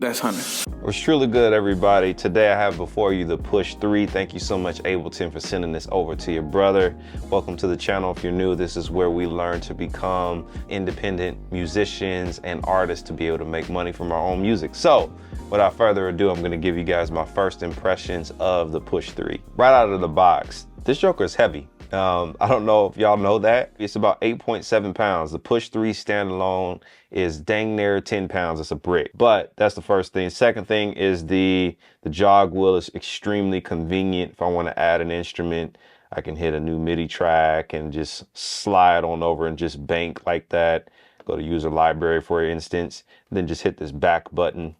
That's Hunter. It's truly good, everybody. Today I have before you the Push 3. Thank you so much, Ableton, for sending this over to your brother. Welcome to the channel. If you're new, this is where we learn to become independent musicians and artists to be able to make money from our own music. So without further ado, I'm gonna give you guys my first impressions of the Push 3. Right out of the box, this joker is heavy. I don't know if y'all know that. It's about 8.7 pounds. The Push 3 standalone is dang near 10 pounds. It's a brick. But that's the first thing. Second thing is the jog wheel is extremely convenient. If I want to add an instrument, I can hit a new MIDI track and just slide on over and just bank like that. Go to user library, for instance, then just hit this back button,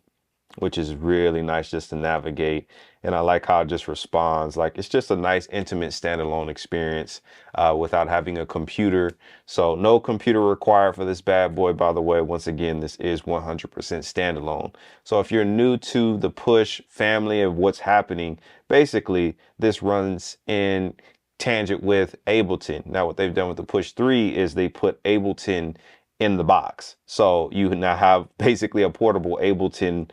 which is really nice just to navigate. And I like how it just responds. Like, it's just a nice intimate standalone experience without having a computer. So no computer required for this bad boy, by the way. Once again, this is 100% standalone. So if you're new to the Push family of what's happening, basically this runs in tangent with Ableton. Now what they've done with the Push 3 is they put Ableton in the box. So you now have basically a portable Ableton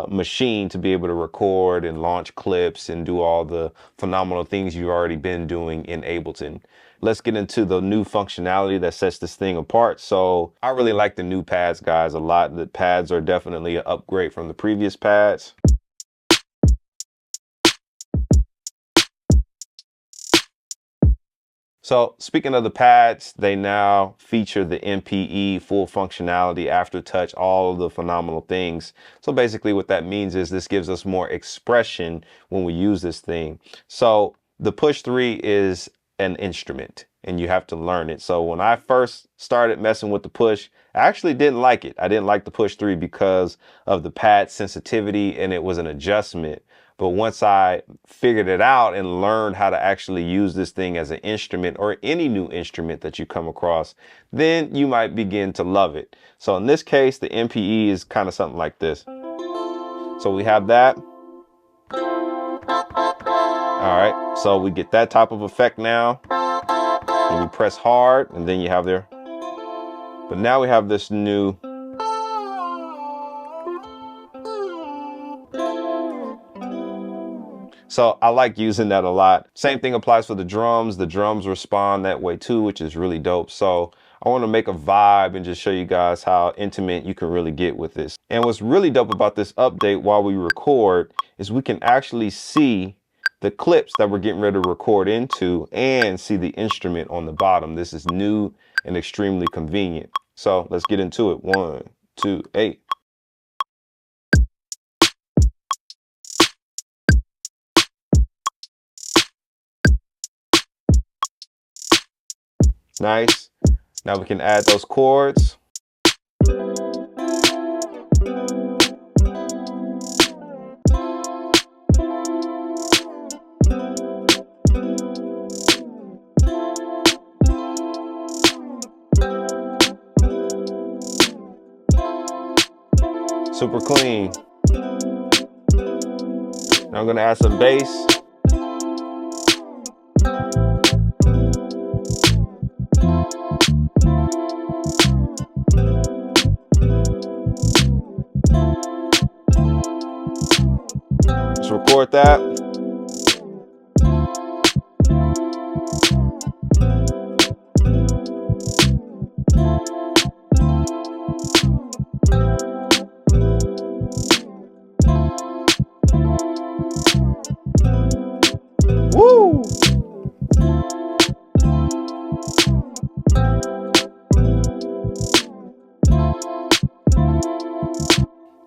machine to be able to record and launch clips and do all the phenomenal things you've already been doing in Ableton. Let's get into the new functionality that sets this thing apart. So I really like the new pads, guys, a lot. The pads are definitely an upgrade from the previous pads. So speaking of the pads, they now feature the MPE full functionality, aftertouch, all of the phenomenal things. So basically what that means is this gives us more expression when we use this thing. So the Push 3 is an instrument and you have to learn it. So when I first started messing with the Push, I actually didn't like it. I didn't like the Push 3 because of the pad sensitivity, and it was an adjustment. But once I figured it out and learned how to actually use this thing as an instrument, or any new instrument that you come across, then you might begin to love it. So in this case, the MPE is kind of something like this. So we have that. All right, so we get that type of effect now. And you press hard, and then you have there. But now we have this new. So I like using that a lot. Same thing applies for the drums. The drums respond that way too, which is really dope. So I want to make a vibe and just show you guys how intimate you can really get with this. And what's really dope about this update while we record is we can actually see the clips that we're getting ready to record into and see the instrument on the bottom. This is new and extremely convenient. So let's get into it. 1, 2, 8. Nice. Now we can add those chords. Super clean. Now I'm gonna add some bass. Let's record that. Woo!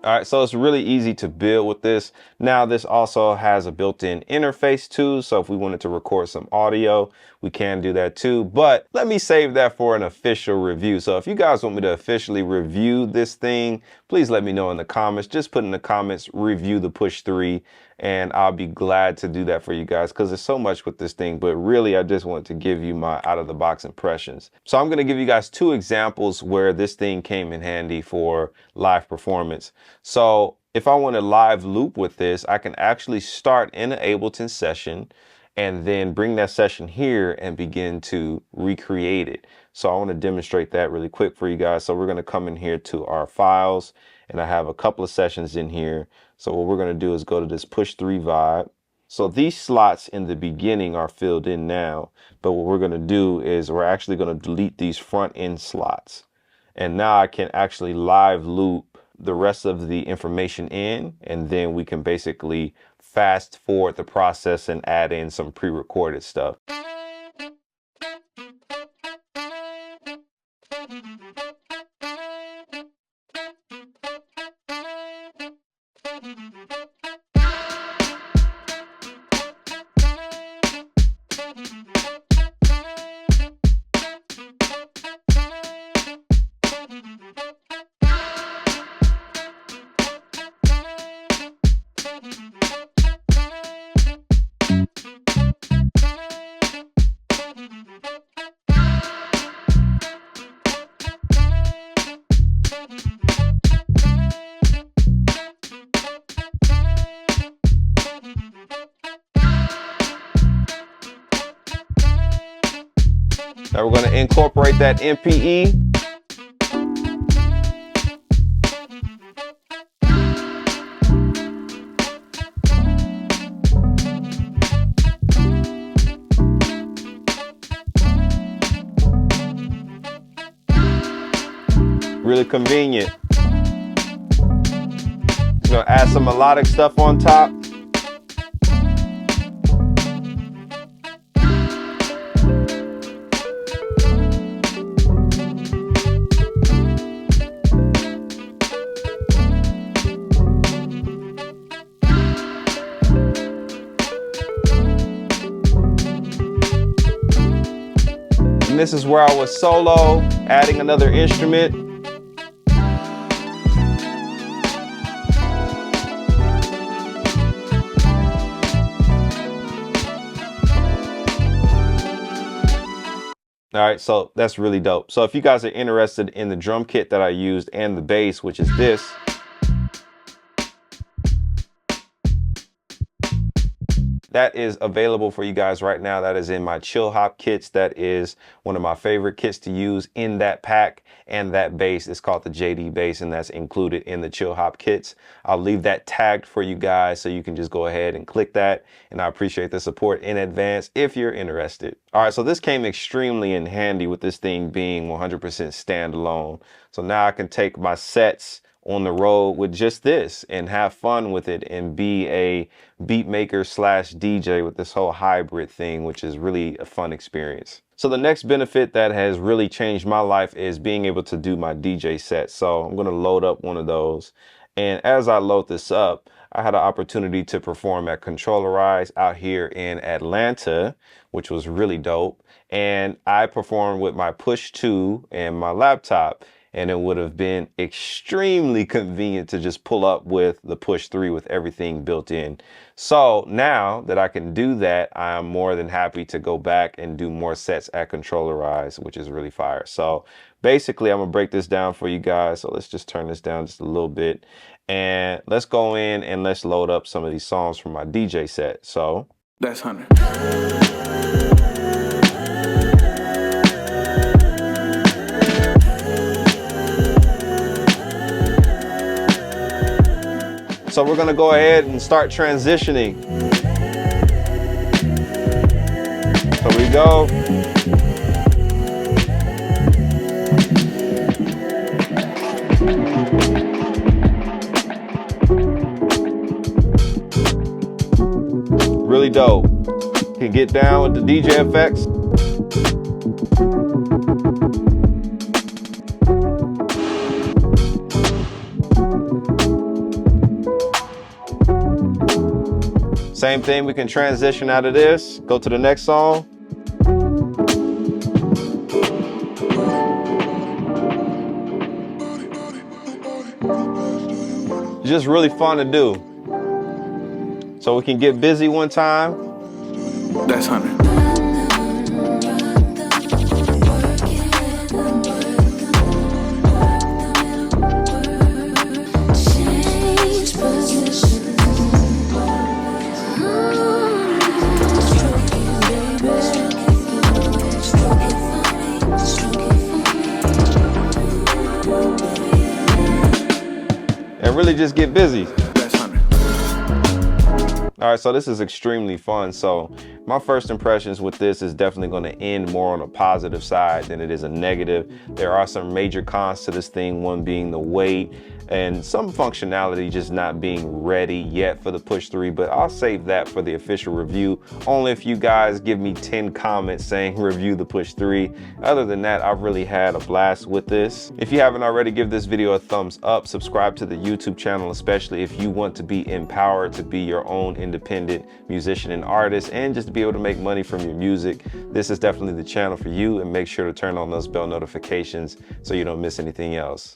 All right, so it's really easy to build with this. Now this also has a built-in interface too, so if we wanted to record some audio, we can do that too, but let me save that for an official review. So if you guys want me to officially review this thing, please let me know in the comments. Just put in the comments, review the Push 3, and I'll be glad to do that for you guys, because there's so much with this thing, but really I just want to give you my out-of-the-box impressions. So I'm going to give you guys 2 examples where this thing came in handy for live performance. So if I want to live loop with this, I can actually start in an Ableton session and then bring that session here and begin to recreate it. So I want to demonstrate that really quick for you guys. So we're going to come in here to our files, and I have a couple of sessions in here. So what we're going to do is go to this push 3 vibe. So these slots in the beginning are filled in now, but what we're going to do is we're actually going to delete these front end slots. And now I can actually live loop the rest of the information in, and then we can basically fast forward the process and add in some pre-recorded stuff. Now we're going to incorporate that MPE. Really convenient. Just going to add some melodic stuff on top. And this is where I was solo, adding another instrument. All right, so that's really dope. So if you guys are interested in the drum kit that I used and the bass, which is this, that is available for you guys right now. That is in my chill hop kits. That is one of my favorite kits to use in that pack. And that bass is called the JD bass, and that's included in the chill hop kits. I'll leave that tagged for you guys so you can just go ahead and click that. And I appreciate the support in advance if you're interested. All right, so this came extremely in handy with this thing being 100% standalone. So now I can take my sets on the road with just this and have fun with it and be a beat maker slash DJ with this whole hybrid thing, which is really a fun experience. So the next benefit that has really changed my life is being able to do my DJ set. So I'm going to load up one of those. And as I load this up, I had an opportunity to perform at Controllerize out here in Atlanta, which was really dope. And I performed with my Push 2 and my laptop. And it would have been extremely convenient to just pull up with the Push 3 with everything built in. So now that I can do that, I'm more than happy to go back and do more sets at Controllerize, which is really fire. So basically, I'm gonna break this down for you guys. So let's just turn this down just a little bit. And let's go in and let's load up some of these songs from my DJ set. So that's 100. So we're gonna go ahead and start transitioning. So we go. Really dope. Can get down with the DJ effects. Same thing, we can transition out of this, go to the next song. Just really fun to do. So we can get busy one time. That's 100. just get busy. That's 100. All right, so this is extremely fun. So my first impressions with this is definitely going to end more on a positive side than it is a negative. There are some major cons to this thing, one being the weight and some functionality just not being ready yet for the Push 3, but I'll save that for the official review. Only if you guys give me 10 comments saying review the Push 3. Other than that, I've really had a blast with this. If you haven't already, give this video a thumbs up, subscribe to the YouTube channel, especially if you want to be empowered to be your own independent musician and artist and just to be able to make money from your music. This is definitely the channel for you, and make sure to turn on those bell notifications so you don't miss anything else.